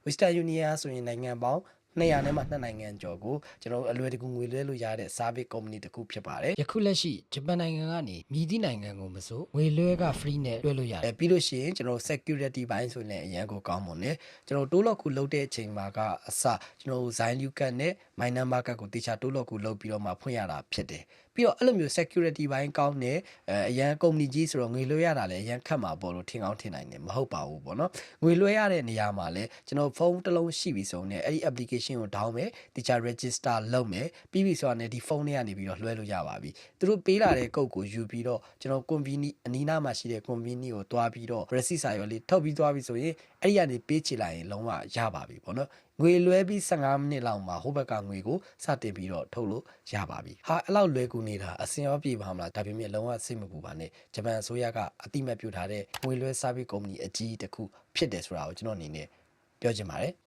Western Union ဆိုရင်နိုင်ငံပေါင်း200နဲ့မှ2နိုင်ငံကျော်ကိုကျွန်တော်အလွယ်တကူငွေလွှဲလို့ရတဲ့ service company တစ်ခုဖြစ်ပါတယ်ယခုလက်ရှိဂျပန်နိုင်ငံကနေမြည်သည့်နိုင်ငံကိုမဆိုငွေလွှဲက free နဲ့လွှဲလို့ရတယ်ပြီးလို့ရှိရင်ကျွန်တော် security ဘိုင်းဆိုရင်လည်းအရန်ကိုကောင်းပါနဲ့ကျွန်တော်တိုးလော့ကူလုပ်တဲ့အချိန်မှာကအစကျွန်တော် Zainu card နဲ့ my number card ကိုတေချာတိုးလော့ကူလုပ်ပြီးတော့မှဖွင့်ရတာဖြစ်တယ်ပြီးတော့အဲ့လိုမျိုး security ဘိုင်းကောင်းတယ်အရန် company ကြီးဆိုတော့ငွေလွှဲရတာလည်းအရန်ခက်မှာပေါ့လို့ထင်ကောင်းထင်နိုင်တယ်မဟုတ်ပါဘူးပေါ့နော်ငွေလွှဲရတဲ့နေရာမှာလည်းကျွန်တော်ဖုန်းတစ်လုံးရှိပြီဆိုရင်အဲ့ဒီ application ကို down မယ်တေချာ register လုပ်မယ်ပြီးပြီဆိုတော့လည်းဒီဖုန်းထဲကနေပြီးတော့လွှဲလို့ရပါပြီသူတို့ပေးလာတဲ့ code ကိုယူပြီးတော့ကျွန်တော် convenience အနီးနားမှာရှိတဲ့ convenience ကိုတွားပြီးတော့ receipt စာရွက်လေးထုတ်ပြီးသွားပြီဆိုရင်အဲ့ဒီကနေပေးချလိုက်ရင်လုံးဝရပါပြီပေါ့နော်ငွေလွှဲပြီး15မိနစ်လောက်မှာဟိုဘက်ကငွေကိုစတင်ပြီးတော့ထုတ်လို့ရပါပြီဟာအဲ့လောက်လွယ်ကူနေတာအစင်ရောပြေပါမလားဒါပေမဲ့လုံးဝစိတ်မပူပါနဲ့ဂျပန်အစိုးရကအတိမတ်ပြုထားတဲ့ငွေလွှဲ service company အကြီးတစ်ခုဖြစ်တယ်ဆိုတာကိုကျွန်တော်အနေနဲ့ပြောချင်ပါတယ်